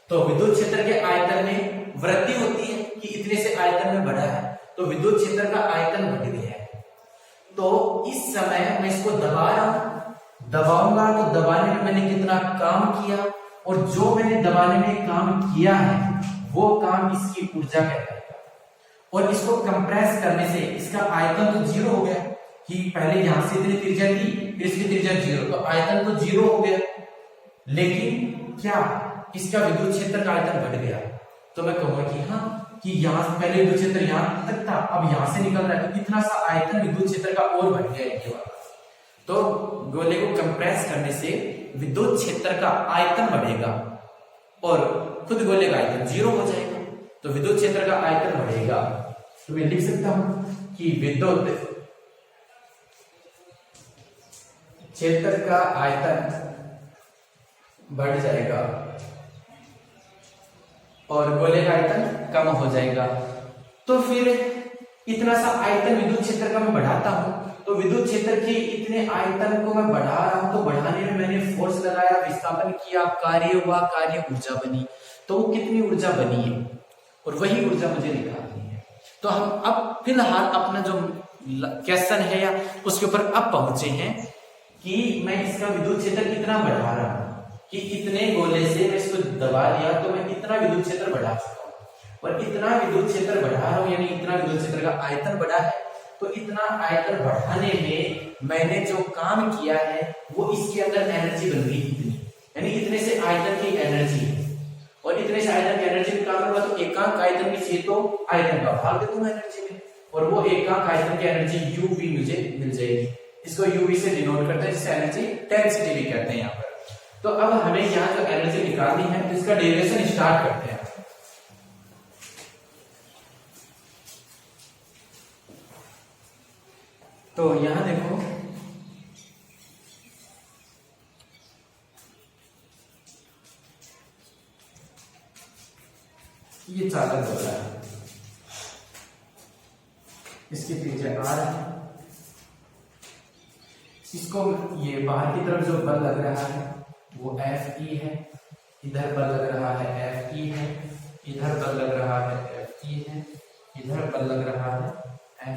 A: तो विद्युत क्षेत्र के आयतन में वृद्धि होती है कि इतने से आयतन में बढ़ा है, तो विद्युत क्षेत्र का आयतन बढ़ गया है। तो इस समय मैं इसको दबा रहा हूं, दबाऊंगा तो दबाने में मैंने कितना काम किया, और जो मैंने दबाने में काम किया है वो काम इसकी ऊर्जा कहलाएगा। और इसको कंप्रेस करने से इसका आयतन तो जीरो हो गया, कि पहले यहां से इतनी त्रिज्या थी फिर इसकी त्रिज्या जीरो, तो आयतन तो जीरो हो गया, लेकिन क्या इसका विद्युत क्षेत्र का आयतन बढ़ गया। तो मैं कहूंगा कि हाँ, कि यहां से पहले विद्युत क्षेत्र यहां तक था, अब यहां से निकल रहा है, तो इतना सा आयतन विद्युत क्षेत्र का और बढ़ गया ये वाला। तो गोले को कंप्रेस करने से विद्युत क्षेत्र का आयतन बढ़ेगा और खुद गोले का आयतन जीरो हो जाएगा, तो विद्युत क्षेत्र का आयतन बढ़ेगा। तो मैं लिख सकता हूं कि विद्युत क्षेत्र का आयतन बढ़ जाएगा और गोले का आयतन कम हो जाएगा। तो फिर इतना सा आयतन विद्युत क्षेत्र का मैं बढ़ाता हूं, तो विद्युत क्षेत्र के इतने आयतन को मैं बढ़ा रहा हूं, तो बढ़ाने में मैंने फोर्स लगाया, विस्थापन किया, कार्य हुआ, कार्य ऊर्जा बनी। तो वो कितनी ऊर्जा बनी है और वही ऊर्जा मुझे निकालनी है। तो हम अब फिलहाल अपना जो क्वेश्चन है या उसके ऊपर अब पहुंचे हैं कि मैं इसका विद्युत क्षेत्र कितना बढ़ा रहा हूं, कि इतने गोले से मैं इसको दबा दिया तो मैं इतना विद्युत क्षेत्र बढ़ा सकता हूं, और इतना विद्युत क्षेत्र बढ़ा रहा हूं यानी इतना विद्युत क्षेत्र का आयतन बढ़ा है। तो इतना आयतन बढ़ाने में मैंने जो काम किया है वो इसके अंदर एनर्जी बन गई इतनी, यानी इतने से आयतन की एनर्जी, और इतने से आयतन की एनर्जी निकालूंगा तो एकांक आयतन की चाहिए तो आयतन का भाग दे दूंगा एनर्जी में, और वो एकांक आयतन की एनर्जी UV मुझे मिल जाएगी। इसको UV से डिनोट करते हैं, जिसे एनर्जी डेंसिटी भी कहते हैं यहाँ पर। तो अब हमें यहाँ जो एनर्जी निकालनी है तो इसका डेरिवेशन स्टार्ट करते हैं। तो यहां देखो ये चालक हो रहा है, इसकी त्रिज्या R है, इसको ये बाहर की तरफ जो बल लग रहा है वो FE है, इधर बल लग रहा है FE है, इधर बल लग रहा है FE है, इधर बल लग रहा है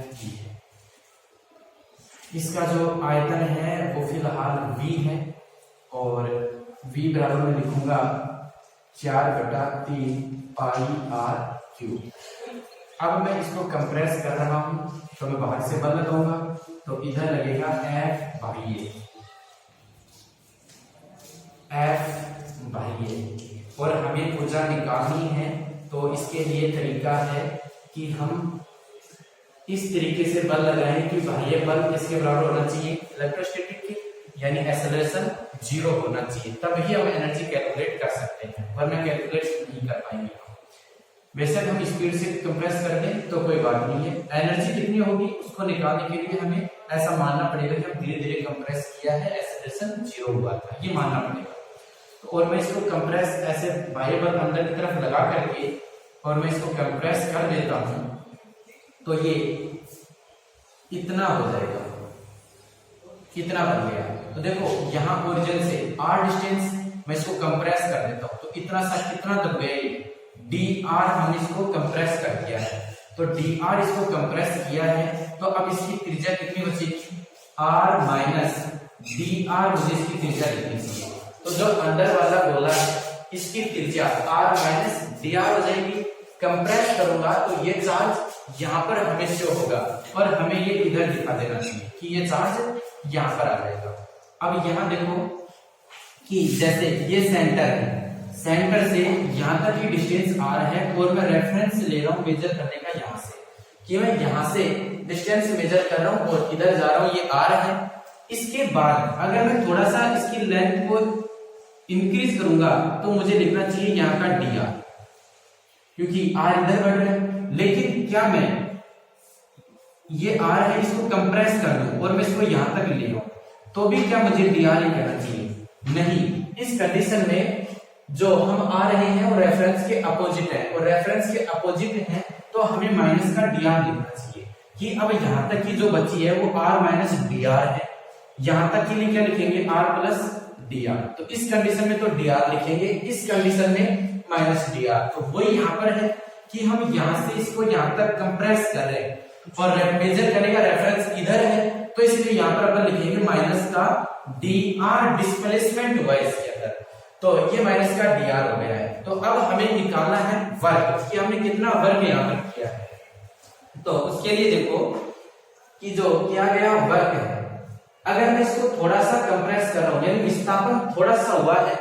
A: FE है। इसका जो आयतन है वो फिलहाल V है, और V बराबर में लिखूंगा 4/3 पाई R⁴। अब मैं इसको कंप्रेस कर रहा हूं तो मैं बाहर से बल लगाऊंगा तो इधर लगेगा F बाह्य, और हमें ऊर्जा निकालनी है। तो इसके लिए तरीका है कि हम इस तरीके से बल लगाएं कि बाह्य बल इसके बराबर होना चाहिए इलेक्ट्रोस्टैटिक के, यानी एक्सेलरेशन 0 होना चाहिए, तभी हम एनर्जी कैलकुलेट कर सकते हैं, वरना कैलकुलेट नहीं कर पाएंगे। बेशक हम स्पीड से कंप्रेस कर दें तो कोई बात नहीं है, एनर्जी कितनी होगी उसको निकालने के लिए हमें ऐसा मानना पड़ेगा कि हम धीरे धीरे कंप्रेस किया है, एक्सेलरेशन 0 हुआ था, ये मानना पड़ेगा। तो और मैं इसको कंप्रेस ऐसे बाह्य बल अंदर की तरफ लगा करके और मैं इसको कंप्रेस कर देता हूं तो ये इतना हो जाएगा, कितना बन गया। तो देखो यहाँ ओरिजिन से R डिस्टेंस मैं इसको कंप्रेस कर देता हूं तो इतना सा कितना दब गया, dr हमने इसको कंप्रेस कर दिया है। तो dr इसको कंप्रेस किया है तो अब इसकी त्रिज्या कितनी बचेगी, r माइनस dr मुझे इसकी त्रिज्या लिखनी चाहिए। तो जो अंदर वाला गोला है इसकी त्रिज्या r माइनस dr हो जाएगी। कंप्रेस करूंगा तो ये चार्ज यहाँ पर हमें शो होगा और हमें ये इधर दिखा देना चाहिए कि ये चार्ज यहाँ पर आ जाएगा। अब यहाँ देखो कि जैसे ये सेंटर है, सेंटर से यहाँ तक की डिस्टेंस r है और मैं रेफरेंस ले रहा हूँ मेजर करने का यहाँ से, कि मैं यहाँ से डिस्टेंस मेजर कर रहा हूँ और इधर जा रहा हूँ, ये r है। इसके बाद अगर मैं थोड़ा सा इसकी लेंथ को इंक्रीज करूंगा तो मुझे लिखना चाहिए यहाँ का dr, क्योंकि r इधर बढ़ रहा है। लेकिन क्या मैं ये r है इसको कंप्रेस कर दूं और मैं इसको यहां तक ले आऊं तो भी क्या मुझे dr ही कहना चाहिए? नहीं। इस कंडीशन में जो हम आ रहे हैं वो रेफरेंस के अपोजिट है, और रेफरेंस के अपोजिट है तो हमें माइनस का dr लिखना चाहिए कि अब यहां तक की जो बची है वो r माइनस dr है। यहां तक के लिए क्या लिखेंगे, r प्लस dr। तो इस कंडीशन में तो dr लिखेंगे, इस कंडीशन में माइनस dr। तो वही यहाँ पर है कि हम यहाँ से इसको यहाँ तक कंप्रेस कर रहे हैं और मेजर करने का रेफरेंस इधर है, तो इसलिए यहाँ पर अपन लिखेंगे माइनस का dr, डिस्प्लेसमेंट हुआ इसके अंदर, तो ये माइनस का dr हो गया है। तो अब हमें निकालना है वर्क, कि हमने कितना वर्क यहाँ पर किया है। तो उसके लिए देखो कि जो किया गया वर्क है, अगर मैं इसको थोड़ा सा कंप्रेस कर रहा हूं यानी विस्थापन थोड़ा सा हुआ है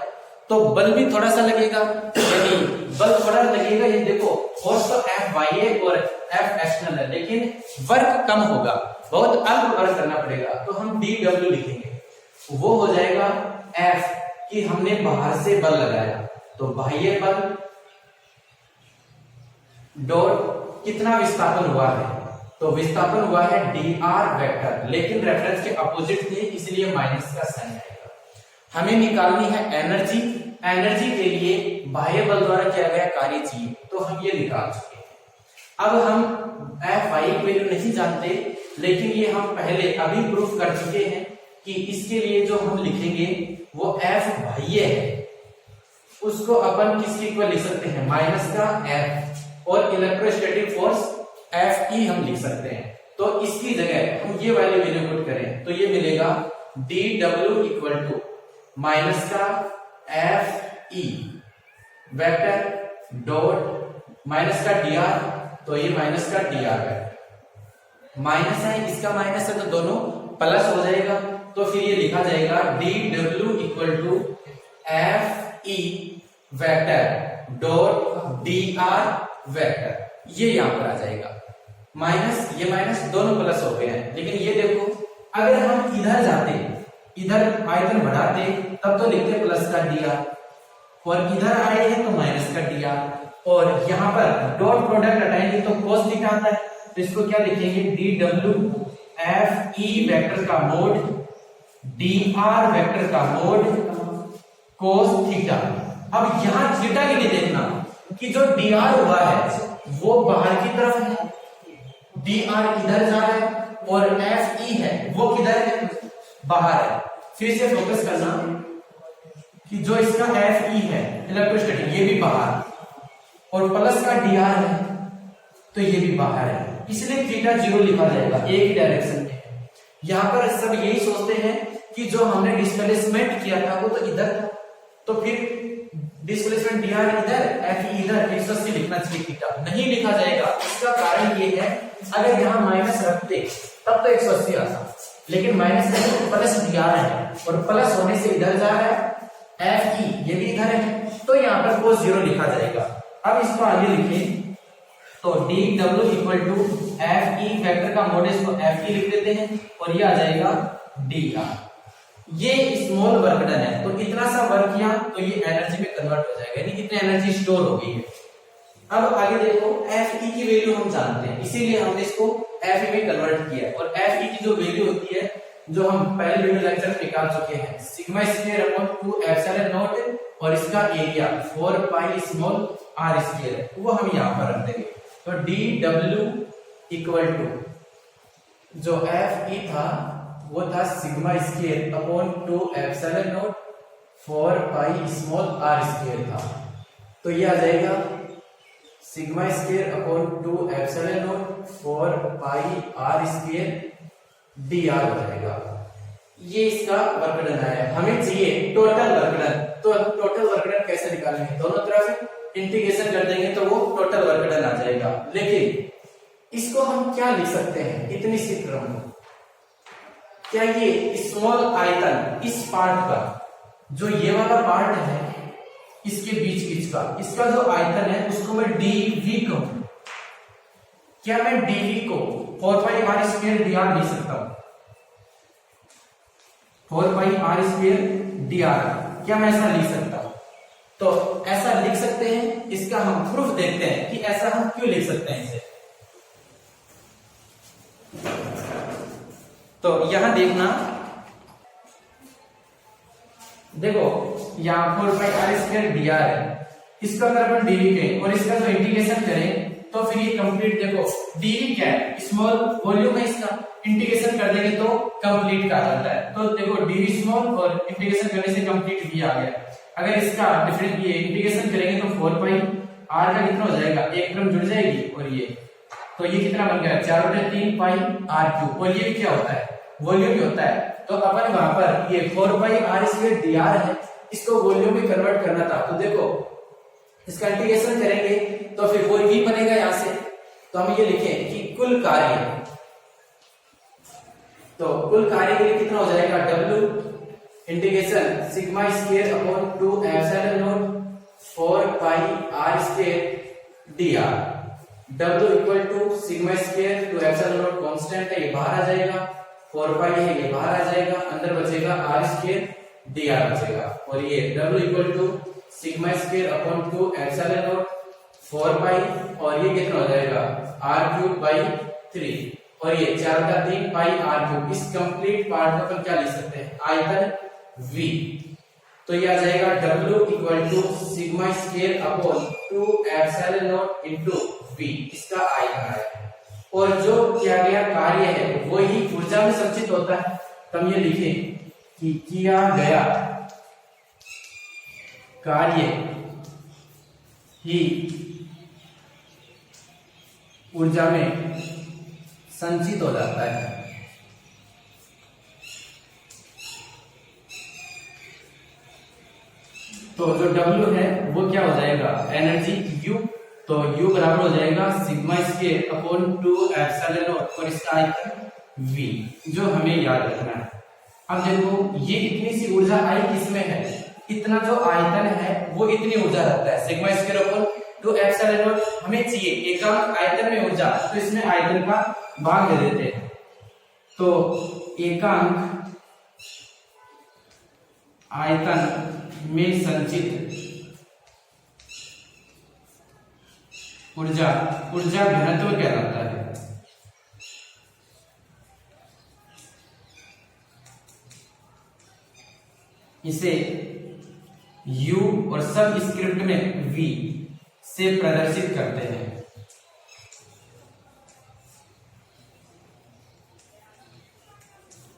A: तो बल भी थोड़ा सा लगेगा, यानी बल थोड़ा लगेगा। ये देखो फोर्स तो F और F एक्सटर्नल है लेकिन वर्क कम होगा, बहुत अल्प वर्क करना पड़ेगा। तो हम dw लिखेंगे, वो हो जाएगा F कि हमने बाहर से बल लगाया, तो बाह्य बल डॉट कितना विस्थापन हुआ है, तो विस्थापन हुआ है dr वेक्टर, लेकिन रेफरेंस के अपोजिट थे इसलिए माइनस का साइन आएगा। हमें निकालनी है एनर्जी, एनर्जी के लिए बाह्य बल द्वारा किया गया कार्य चाहिए, तो हम ये निकाल चुके हैं। अब हम Fi की वैल्यू नहीं जानते, लेकिन ये हम पहले अभी प्रूफ कर चुके हैं कि इसके लिए जो हम लिखेंगे वो F बाह्य है, उसको अपन किसके इक्वल लिख सकते हैं, माइनस का F, और इलेक्ट्रोस्टैटिक फोर्स एफ ई हम लिख सकते हैं। तो इसकी जगह हम ये वाली वैल्यू पुट करें तो ये मिलेगा D W equal to minus का F E vector dot minus का डी आर, तो ये माइनस का डी आर है, माइनस है इसका माइनस है तो दोनों प्लस हो जाएगा। तो फिर ये लिखा जाएगा D W equal to F E vector dot D R vector, ये यहां पर आ जाएगा। माइनस ये माइनस दोनों प्लस हो गए हैं, लेकिन ये देखो अगर हम इधर जाते इधर आयतन बढ़ाते तब तो लिखते प्लस का डी आर, और इधर आए हैं तो माइनस का डी आर, और यहां पर डॉट प्रोडक्ट हटाएंगे तो cos थीटा आता है, तो इसको क्या लिखेंगे D W F E vector का मोड डी आर वेक्टर का मोड cos थीटा। अब यहां थीटा के लिए देखना कि जो डी आर हुआ है वो बाहर की तरफ है, डी आर इधर जा रहा है, और एफ ई है वो किधर है, बाहर है। फिर से फोकस करना कि जो इसका एफ ई है इलेक्ट्रोस्टैटिक ये भी बाहर, और प्लस का डी आर है तो ये भी बाहर है, इसलिए थीटा 0 लिखा जाएगा, एक ही डायरेक्शन में। यहां पर सब यही सोचते हैं कि जो हमने डिस्प्लेसमेंट किया था वो तो इधर था, तो फिर डिस्प्लेसमेंट डी आर इधर एफ ई इधर 180 लिखना चाहिए, थीटा नहीं लिखा जाएगा। इसका कारण ये है अगर यहां माइनस रखते तब तो 180 आता, लेकिन माइनस है प्लस डी आर है, और प्लस होने से इधर जा रहा है एफ ई ये भी इधर है, तो यहां पर cos 0 लिखा जाएगा। अब इसको आगे लिखें तो D W equal to F E vector का मोड इसको एफ ई लिख देते हैं, और ये आ जाएगा डी आर। ये स्मॉल वर्क डन है, तो इतना सा वर्क किया तो ये एनर्जी में कन्वर्ट हो जाएगा, यानी कितनी एनर्जी स्टोर हो गई है। अब आगे देखो एफ ई की वैल्यू हम जानते हैं, इसीलिए हमने इसको एफ ई में कन्वर्ट किया, और एफ ई की जो वैल्यू होती है जो हम पहले वीडियो लेक्चर में निकाल चुके हैं, sigma square upon 2 epsilon naught, और इसका area 4 pi small R square, वो हम यहां पर रख देंगे। तो डी डब्ल्यू इक्वल टू जो एफ ई था वो था sigma square upon 2 epsilon naught 4 pi small R square था, तो ये आ जाएगा sigma square upon 2 epsilon naught 4 pi R square D R हो जाएगा। ये इसका वर्क डन है, हमें चाहिए टोटल वर्क डन। तो टोटल वर्क डन कैसे निकालेंगे, दोनों तरफ इंटीग्रेशन कर देंगे तो वो टोटल वर्क डन आ जाएगा। लेकिन इसको हम क्या लिख सकते हैं इतनी सी टर्म, क्या ये स्मॉल आयतन इस पार्ट का जो ये वाला पार्ट है इसके बीच का इसका जो आयतन है उसको मैं डीवी कहूं, क्या मैं डीवी को 4 pi R square D are लिख सकता हूं, 4 pi R square D are, क्या मैं ऐसा लिख सकता हूं? तो ऐसा लिख सकते हैं, इसका हम प्रूफ देखते हैं कि ऐसा हम क्यों लिख सकते हैं इसे। तो यहां देखना, देखो यहां 4 pi R square D are है, इसका अगर अपन डीवी करें और इसका जो इंटीग्रेशन करें तो फिर ये कंप्लीट, देखो डीवी क्या है, स्मॉल वॉल्यूम है, इसका इंटीग्रेशन कर देंगे तो कंप्लीट का जाता है। तो देखो डीवी स्मॉल और इंटीग्रेशन करने से कंप्लीट भी आ गया। अगर इसका डिफरेंट ये इंटीग्रेशन करेंगे तो 4 पाई आर का कितना हो जाएगा, एक टर्म जुड़ जाएगी, और ये तो ये कितना बन गया 4/3 पाई आर क्यूब, और ये भी क्या होता है वॉल्यूम भी होता है। तो अपन वहां पर ये 4 pi R square D are है, इसको वॉल्यूम में कन्वर्ट करना था, तो देखो इसका इंटीग्रेशन करेंगे तो फिर वो v बनेगा यहां से, तो हम ये लिखें कि कुल कार्य, तो कुल कार्य के लिए कितना हो जाएगा w integration sigma square upon 2 epsilon naught 4 pi R square D R, w equal to sigma square 2 epsilon naught constant है, ये बाहर आ जाएगा, 4 पाई है ये बाहर आ जाएगा, अंदर बचेगा आर स्क्वायर डी आर बचेगा, और ये w equal to sigma square upon 2 epsilon naught 4 pi, और ये कितना हो जाएगा r क्यूब बाई 3, और ये 4/3 पाई r क्यूब। इस कंप्लीट पार्ट को अपन क्या लिख सकते हैं आयतन v, तो ये आ जाएगा w equal to sigma square upon 2 epsilon naught into v, इसका आयतन है। और जो किया गया कार्य है वो ही ऊर्जा में संचित होता है, तो हम ये लिखें कि किया गया कार्य ही ऊर्जा में संचित हो जाता है। तो जो W है वो क्या हो जाएगा, एनर्जी U, तो U बराबर हो जाएगा sigma square upon 2 epsilon naught और इसका आयतन V, जो हमें याद रखना है। अब देखो ये इतनी सी ऊर्जा आई किसमें है, इतना जो आयतन है वो इतनी ऊर्जा रखता है, sigma square upon 2 epsilon not हमें चाहिए एकांक आयतन में ऊर्जा, तो इसमें आयतन का भाग दे देते हैं। तो एकांक आयतन में संचित ऊर्जा ऊर्जा घनत्व कहलाता है। इसे U और सब स्क्रिप्ट में V से प्रदर्शित करते हैं।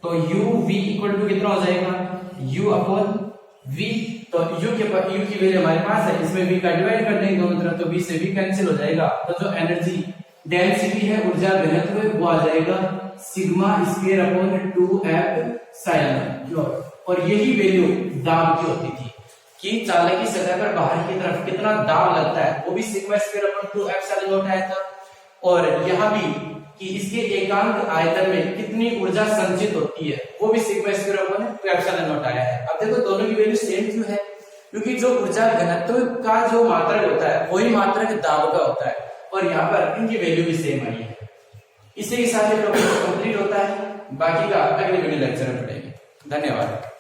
A: तो U V इक्वल टू कितना हो जाएगा, U अपॉन V, तो U की वैल्यू हमारे पास है, इसमें V का डिवाइड कर देंगे दोनों तरफ, तो V से V कैंसिल हो जाएगा। तो जो एनर्जी डेंसिटी है, ऊर्जा घनत्व है, वो आ जाएगा sigma square upon 2 epsilon naught. और यही वैल्यू दाब की होती थी कि चालक की सतह पर बाहर की तरफ कितना दाब लगता है, वो भी sigma square upon 2 epsilon not आया था। और यहाँ भी कि इसके एकांक आयतन में कितनी ऊर्जा संचित होती है, वो भी sigma square upon 2 epsilon not आया है। अब देखो दोनों की वैल्यू सेम क्यों है, क्योंकि जो ऊर्जा घनत्व का जो मात्रक होता है वही मात्रक दाब का होता है, और यहाँ पर इनकी वैल्यू भी सेम आई है। इसी के साथ ये टॉपिक कंप्लीट होता है, बाकी का अगले वीडियो लेक्चर में पढ़ेंगे। धन्यवाद।